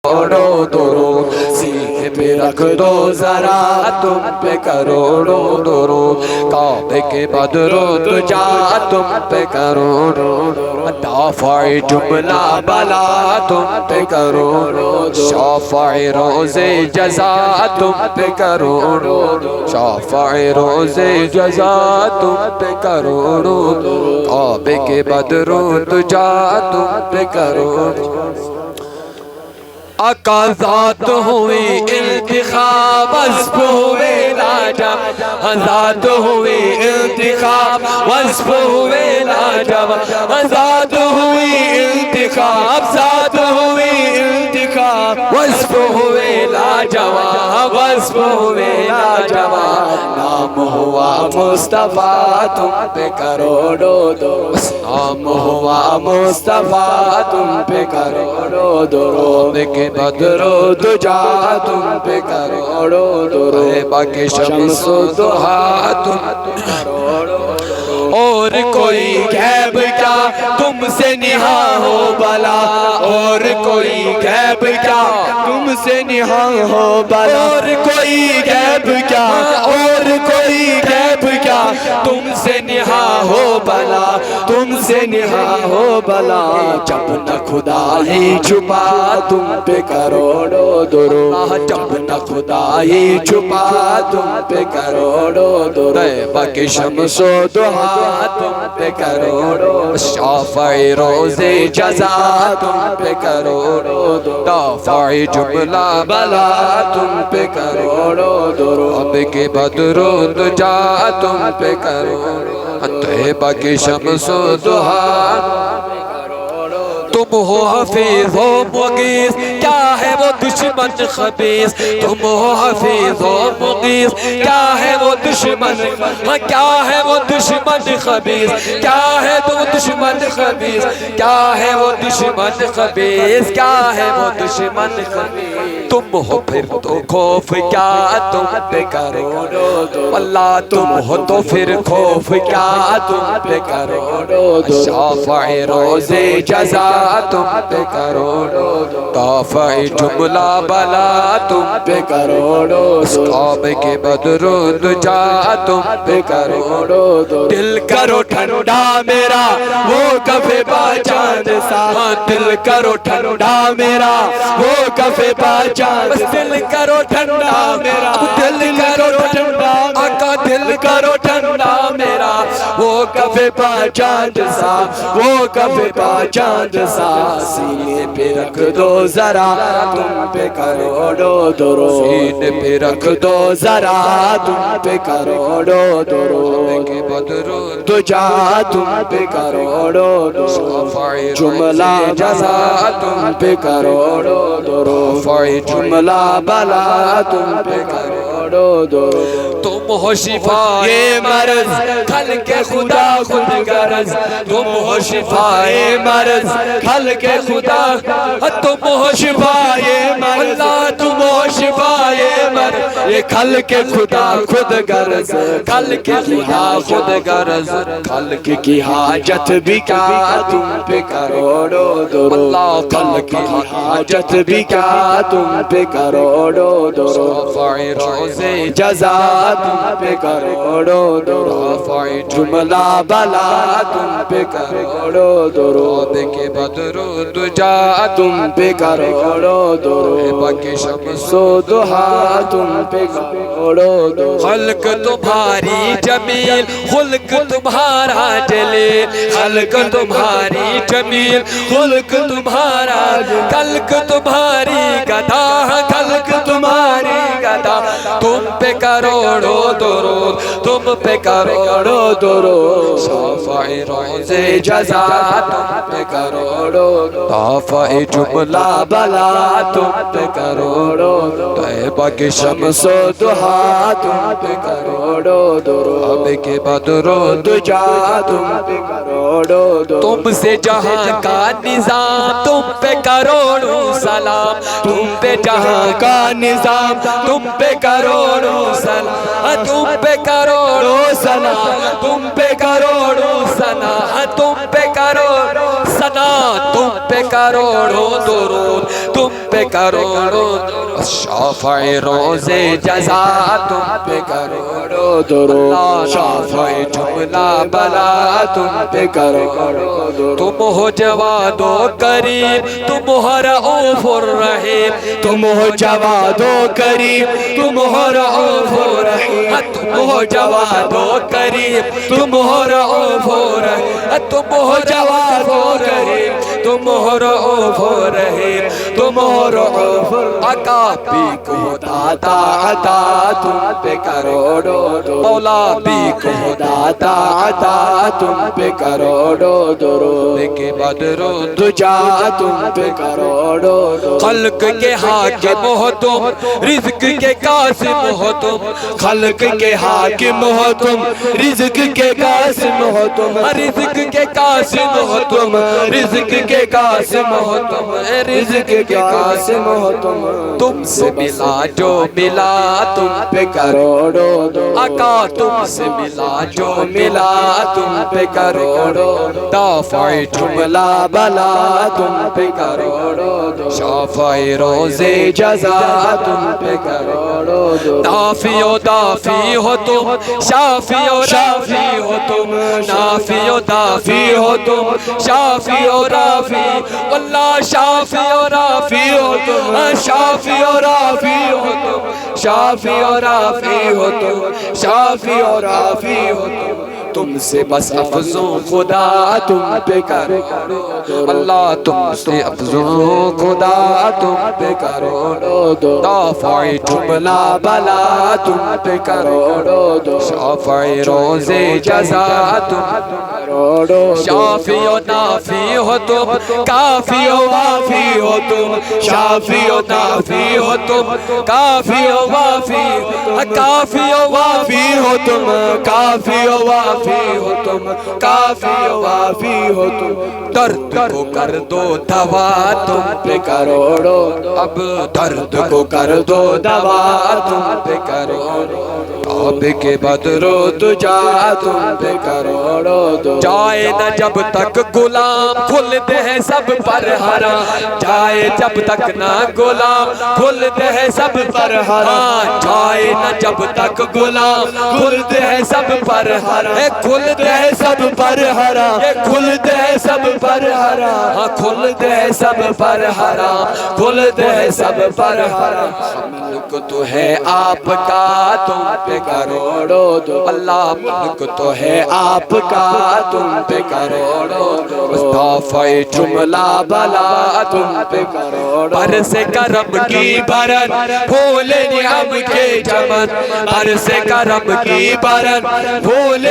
کروڑوں درود سینے پہ رکھ دو ذرا تم پہ کروڑوں درود کعبے کے بدر و دجا تم پہ کروڑوں دافع جملہ بلا تم پہ کروڑوں شافع روز جزا تم پہ کروڑوں شافع روز جزا تم پہ کروڑوں کعبے کے بدر و دجا تم پہ کروڑوں آقا ذات ہوئی انتخاب وصف ہوئے لاجب ذات ہوئی انتخاب وصف ہوئے لاجب ذات ہوئی انتخاب ذات ہوئی انتخاب وصف ہوئے لاجواب وصف ہوئے لاجواب نام ہوا مصطفیٰ تم پہ کروڑوں درود نام ہوا مصطفیٰ تم پہ کروڑوں درود کے بدر و دجا تم پہ کروڑوں درود باقی شمس و ضحیٰ تم پہ کروڑوں اور کوئی غیب کیا تم سے نہاں ہو بلا اور کوئی غیب کیا تم سے نہاں ہو بلا اور کوئی غیب کیا اور کوئی غیب کیا تم سے نہاں ہو بلا تم سے نہاں ہو بلا جب نہ خدا ہی چھپا تم پہ کروڑوں درود جب نہ خدا ہی چھپا تم پہ کروڑوں درود باقی شمس و ضحیٰ تم پہ کروڑوں شافع روز جزا تم پہ کروڑوں دافع جملہ بلا تم پہ کروڑوں درود کے بدر و دجا تم پہ کروڑوں طیبہ کی شمس و ضحیٰ تم ہو حفیظ و مغیث کیا ہے وہ دشمن خبیث تم ہو حفیظ و مغیث کیا ہے وہ دشمن کیا ہے وہ دشمن خبیث کیا ہے وہ دشمن خبیث کیا ہے وہ دشمن خبیث کیا ہے وہ دشمن خبیث تم ہو پھر تو خوف کیا تم پہ کروڑوں اللہ تم ہو تو پھر خوف کیا تم پہ کروڑوں شافع روز جزا تم پہ کروڑوں دافع جملہ بلا تم پہ کروڑوں کعبے کے بدر و دجا تم پہ کروڑوں دل کرو ٹھنڈا میرا وہ کفے با چاند سا دل کرو ٹھنڈا میرا وہ کفے با چاند دل کرو ٹھنڈا میرا دل کرو ٹھنڈا آقا دل کرو ٹھنڈا میرا وہ کفے با چاند سا وہ کفے با چاند سا سینے پہ رکھ دو ذرا تم پہ کروڑوں درود سینے پہ رکھ دو ذرا تم پہ کروڑوں درود کے بدر و دجا تم پہ کروڑوں درود جملہ جزا تم پہ کروڑوں درود جملہ بلا تم پہ کروڑوں درود تم ہو شفائے مرض خلق خدا خود غرض تم ہو شفائے مرض خلق خدا تم ہو شفائے مرض تم ہو شفائے مرض یہ خلق خدا خود غرض خلق خدا خود غرض خلق کی حاجت بھی کیا تم پہ کروڑوں درود خلق کی حاجت بھی کیا تم پہ کروڑوں درود روز جزا تم پہ کروڑوں دافع جملہ بلا تم پہ کروڑوں درود کے بدر و دجا تم پہ کروڑوں درود باقی شمس و ضحیٰ تم پہ کروڑوں درود خلق تمہاری جمیل خلق تمہارا جلیل خلق تمہاری جمیل خلق تمہارا خلق تمہاری گدا خلق تمہاری گدا تم پہ کروڑوں درود تم پہ کروڑوں درود شافع روز جزا تم پہ کروڑوں دافع جملہ بلا تم پہ کروڑوں طیبہ کی شمس و ضحیٰ تم پہ کروڑوں درود کے بدر و دجا تم پہ کروڑوں تم سے جہاں کا نظام تم پہ کروڑوں سلام تم پہ جہاں کا نظام تم پہ کروڑوں سلام تم پہ کروڑوں سلام تم پہ کروڑوں سنا تم پہ کروڑوں سنا تم پہ کروڑوں درود تم پہ کروڑوں شافع روز جزا تم پہ کروڑوں درود شافع جملہ بلا تم پہ کروڑوں تم ہو جواد و کریم تم ہو رؤوف الرحیم تم ہو جواد و کریم تم ہو رؤوف الرحیم تم ہو جواد و کریم تم ہو رؤوف الرحیم تم ہو جواد و کریم تم ہو رؤوف الرحیم تم ہو رؤوف آقا بھی کو داتا عطا تم پہ کروڑوں مولا بھی کو داتا عطا تم پہ کروڑوں درود کے بدر دجا تم پہ کروڑوں خلق کے حاکم ہو تم رزق کے قاسم ہو تم خلق کے حاکم ہو تم رزق کے قاسم ہو تم رزق کے قاسم ہو تم رزق کے قاسم ہو تم رزق کے قاسم ہو تم سے ملا جو ملا تم پہ کروڑوں آقا تم سے ملا جو ملا تم پہ کروڑوں دافع جملہ بلا تم پہ کروڑوں شافع روز جزا تم پہ کروڑوں نافی و دافی ہو تم شافی و رافی ہو تم نافی و دافی ہو تم شافی و رافی واللہ شافی و رافی ہو تم شافی و رافی ہو تم شافی و رافی ہو تم شافی و رافی ہو تم سے بس افزوں خدا تم پہ کروڑوں اللہ تم سے افزوں خدا تم پہ کروڑوں دافع جملہ بلا تم پہ کروڑوں شافع روز جزا تم کروڑوں شافی و نافی ہو تم کافی و وافی ہو تم شافی و نافی ہو تم کافی و وافی کافی و وافی ہو تم کافی و وافی ہو تم کافی و وافی ہو تم درد کو کر دو دوا تم پہ کروڑوں اب درد کو کر دو دوا تم پہ کروڑوں اب کے بدر و دجا تم پہ کروڑوں جائے نہ جب تک غلام کھلتے ہیں سب پر حرام جائے جب تک نہ غلام کھلتے ہیں سب پر حرام جائے نہ جب تک غلام کھلتے ہیں سب پر حرام کھلتے ہیں سب پر حرام کھلتے ہیں سب پر حرام کھلتے ہیں سب پر حرام کھلتے ہیں سب پر حرام ملک تو ہے آپ کا تم پہ کروڑوں اللہ ملک تو ہے آپ کا تم پہ کروڑوں دافع جملہ بلا تم پہ کروڑوں برس کرم کی برن پھول نعم کے چمن برس کرم کی برن پھول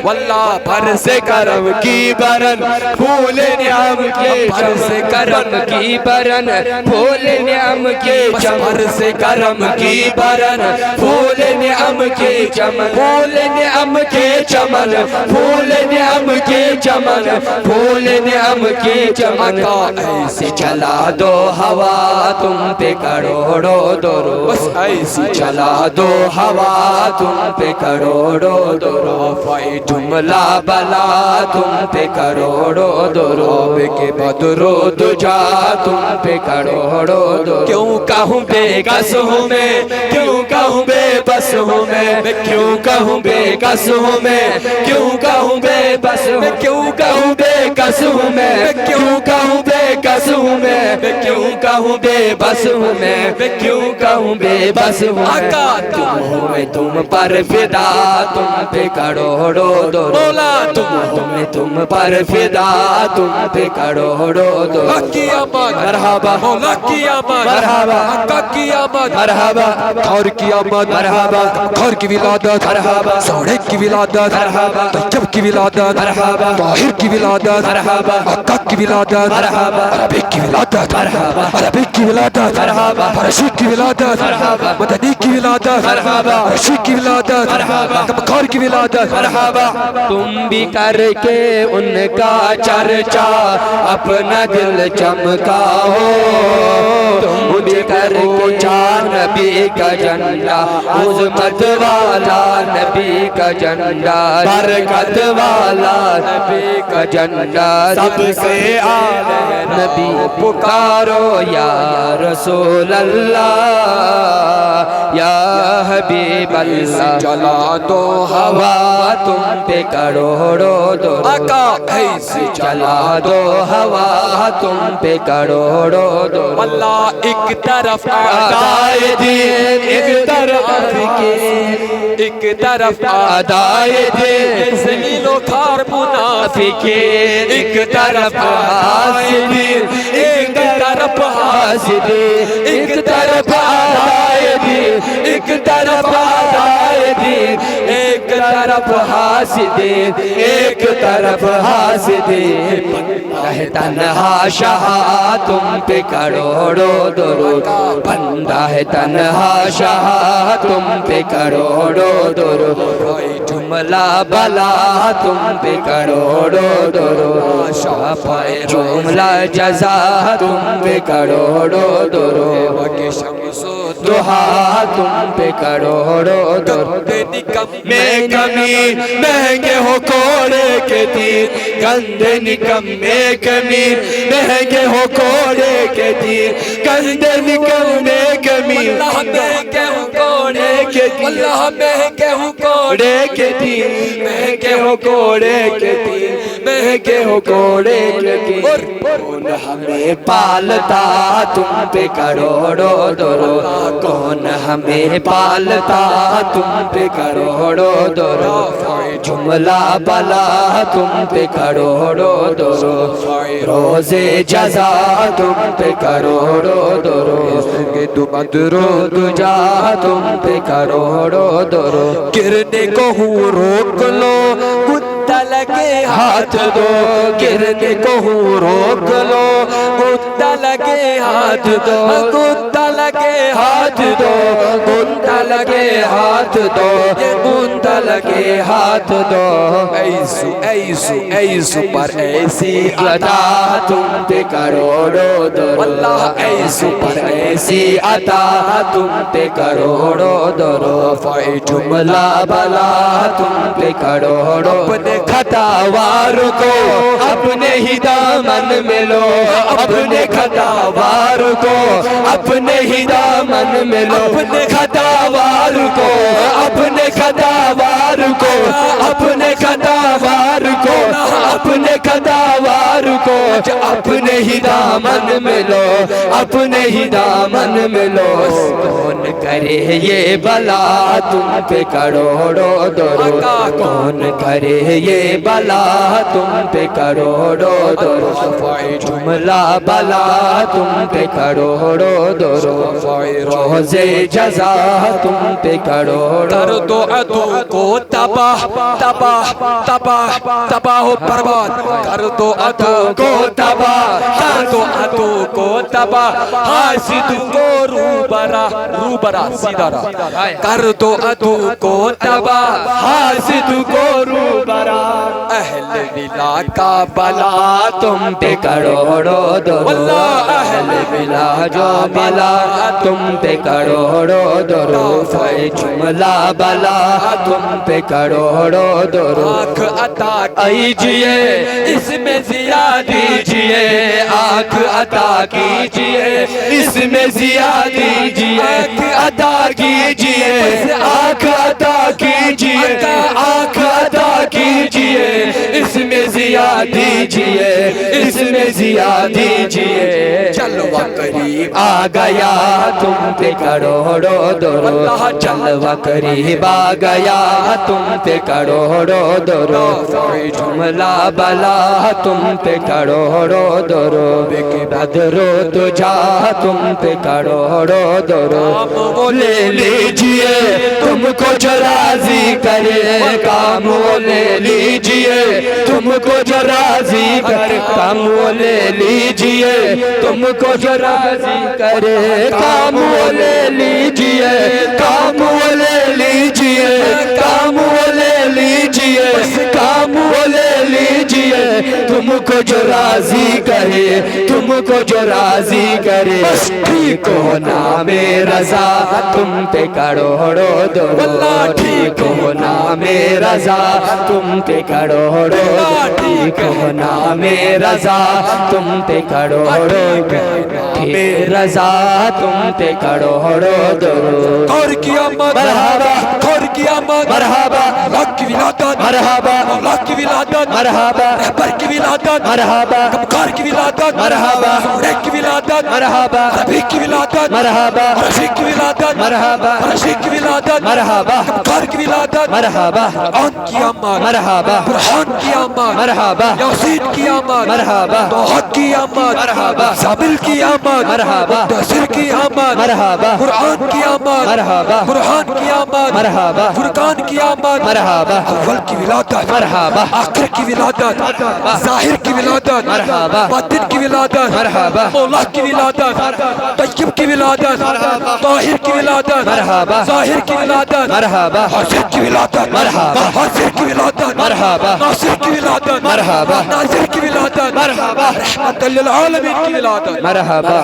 واللہ برس کرم کی برن پھول نعم کے برس کرم کی برن پھول نعم کے چمن برس کرم کی برن پھول نعم کے چمن پھول نعم کے چمن پھول نعم کے چمن پھول نعم کے چمن ایسی چلا دو ہوا تم پہ کروڑوں درود ایسی چلا دو ہوا تم پہ کروڑوں درود جملہ بلا تم پہ کروڑوں درود کے بدر و دجا تم پہ کروڑوں درود کیوں کہوں بے کس ہوں میں کیوں کہوں بے بس ہوں میں کیوں کہوں بے کس ہوں میں کیوں کہوں بے بس ہوں کیوں کہوں بے کس ہوں میں کیوں کہوں بے کس ہوں میں کیوں کہوں بے بس ہوں میں کیوں کہوں بے بس ہوں آقا تم ہو میں تم پر فدا تم پہ کروڑوں درود مولا تم ہو میں تم پر فدا تم پہ کروڑوں درود کی آمد مرحبا مولا کی آمد مرحبا آقا کی آمد مرحبا خور کی آمد مرحبا خور کی ولادت مرحبا سوڑک کی ولادت مرحبا طیب کی ولادت مرحبا طاہر کی ولادت مرحبا آقا کی ولادت مرحبا عربی کی ولادت مرحبا عربی کی ولادت مرحبا فرشید کی ولادت مرحبا مدنی کی ولادت مرحبا رشید کی ولادت مرحبا کمکار کی ولادت مرحبا تم بھی کر کے ان کا چرچا اپنا دل چمکاؤ تم بھی کر کے جان نبی کا جھنڈا عظمت والا نبی کا جھنڈا برکت والا نبی کا جھنڈا سب سے اعلی نبی پکارو یا رسول اللہ یا حبیب اللہ چلا دو ہوا تم پہ کروڑوں درود آقا ایسے چلا دو ہوا تم پہ کروڑوں درود اللہ ایک طرف اعدائے دین ایک طرف فکر ایک طرف اعدائے دین زمین و کھار منافقین ایک طرف حاسدین ایک طرف حاسدین ایک طرف اعدائے دین ایک طرف اعدائے دین ایک طرف حاسدین ایک طرف حاسدین بندہ تنہا شاہ تم پہ کروڑوں درود بندہ تنہا شاہ تم پہ کروڑوں درود جملہ بلا تم پہ کروڑوں درود شافائے جملہ جزا تم پہ کروڑوں درود شمس و ضحیٰ تم پہ کروڑوں درود میں کمی مہنگے ہو کوڑے کے تیر گندے نکمے کمیر مہنگے ہو کوڑے کے تیر گندے نکمے کمیر اللہ مہنگے ہو کوڑے کے تیر اللہ مہنگے ہو کوڑے کے تیر مہنگے ہو کوڑے کے تیر مہنگے ہو کوڑے کے تیر کون ہمیں پالتا تم پہ کروڑوں درود کون ہمیں پالتا تم پہ کروڑوں درود جملہ بلا تم پہ کروڑوں درود روزے جزا تم پہ کروڑوں درود درود جا تم پہ کروڑوں درود گرنے کو ہوں روک لو کتا لگے ہاتھ دو گرنے کو ہوں روک لو کتا لگے ہاتھ دو کتا لگے ہاتھ دو کتا لگے ہاتھ دو کتا لگے ہاتھ دو ایسو ایسو ایسو پر ایسی عطا تم پہ کروڑوں درود اللہ ایسو پر ایسی عطا تم پہ کروڑوں درود جملہ بلا تم پہ کروڑوں اپنے خطا وار کو اپنے ہی دامن میں لو اپنے خطا وار کو اپنے ہی دامن میں لو اپنے خطا وار کو اپنے خطا وار کو اپنے خطا وار کو اپنے خطا وار کو اپنے ہی دامن میں لو اپنے ہی دامن میں لو کون کرے یہ بلا تم پہ کروڑوں درود کون کرے یہ بلا تم پہ کروڑوں درود جملہ بلا تم پہ کروڑوں درود روزے جزا تم پہ کروڑوں درد و عدو کو تباہ تباہ تباہ تباہ و برباد کر دو عدو کو تباہ کر دو عدو کو تباہ حاسد کو روبرا سیدھا رہا کر دو عدو کو تباہ حاسد کو روبرا اہل بلا کا بلا تم پہ کروڑوں درود اہل بلا جو بلا تم پہ کروڑوں درود جملہ بلا تم پہ کروڑوں درود آنکھ عطا کیجئے اس میں ضیا دیجئے آنکھ عطا کیجئے اس میں ضیا دیجئے آنکھ عطا کیجئے آنکھ عطا کیجئے آنکھ عطا کیجئے اس میں ضیا دیجئے اس میں ضیا دیجئے جلوہ قریب آ گیا تم پہ کروڑوں درود جلوہ قریب آ گیا تم پہ کروڑوں درود جملہ بلا تم پہ کروڑوں درود بدر و دجا تم پہ کروڑوں درود لے لیجئے تم کو جو راضی کرے کام وہ لے لیجئے تم کو جو راضی کرے کام وہ لے لیجئے تم کو جو راضی کرے کام وہ لے لیجئے کام وہ لے لیجئے کام وہ لے لیجئے کام وہ لے لیجئے تم کو جو راضی کرے، تم کو جو راضی کرے، ٹھیک ہو نام رضا تم پہ کروڑوں درود، ٹھیک ہو نام رضا تم پہ کروڑوں، ٹھیک ہو نام رضا تم پہ کروڑوں، رضا تم پہ کروڑوں درود۔ اور قیامت مرحبا، اور قیامت مرحبا، اللہ کی ولادت مرحبا، اللہ کی ولادت مرحبا، رہبر کی ولادت مرحبا، غمخار کی ولادت مرحبا، سوڑے کی ولادت مرحبا، ربی کی ولادت مرحبا، رشید کی ولادت مرحبا، رشید کی ولادت مرحبا، غمخار کی ولادت مرحبا، قرآن کی آمد مرحبا، برہان کی آمد مرحبا، یاسین کی آمد مرحبا، توحق کی آمد مرحبا، زابل کی آمد مرحبا، مدثر کی آمد مرحبا، قرآن کی آمد مرحبا، قرآن کی آمد مرحبا، فرقان کی آمد مرحبا، اول کی ولادت مرحبا، آخر کی ولادت ظاہر کی ولادت مرحبا، باطن کی ولادت مرحبا، مولا کی ولادت طیب کی ولادت طاہر کی ولادت مرحبا، ظاہر کی ولادت مرحبا، حاضر کی ولادت مرحبا، حاضر کی ولادت مرحبا، ناصر کی ولادت مرحبا، ناصر کی ولادت مرحبا، رحمت للعالمین کی ولادت مرحبا۔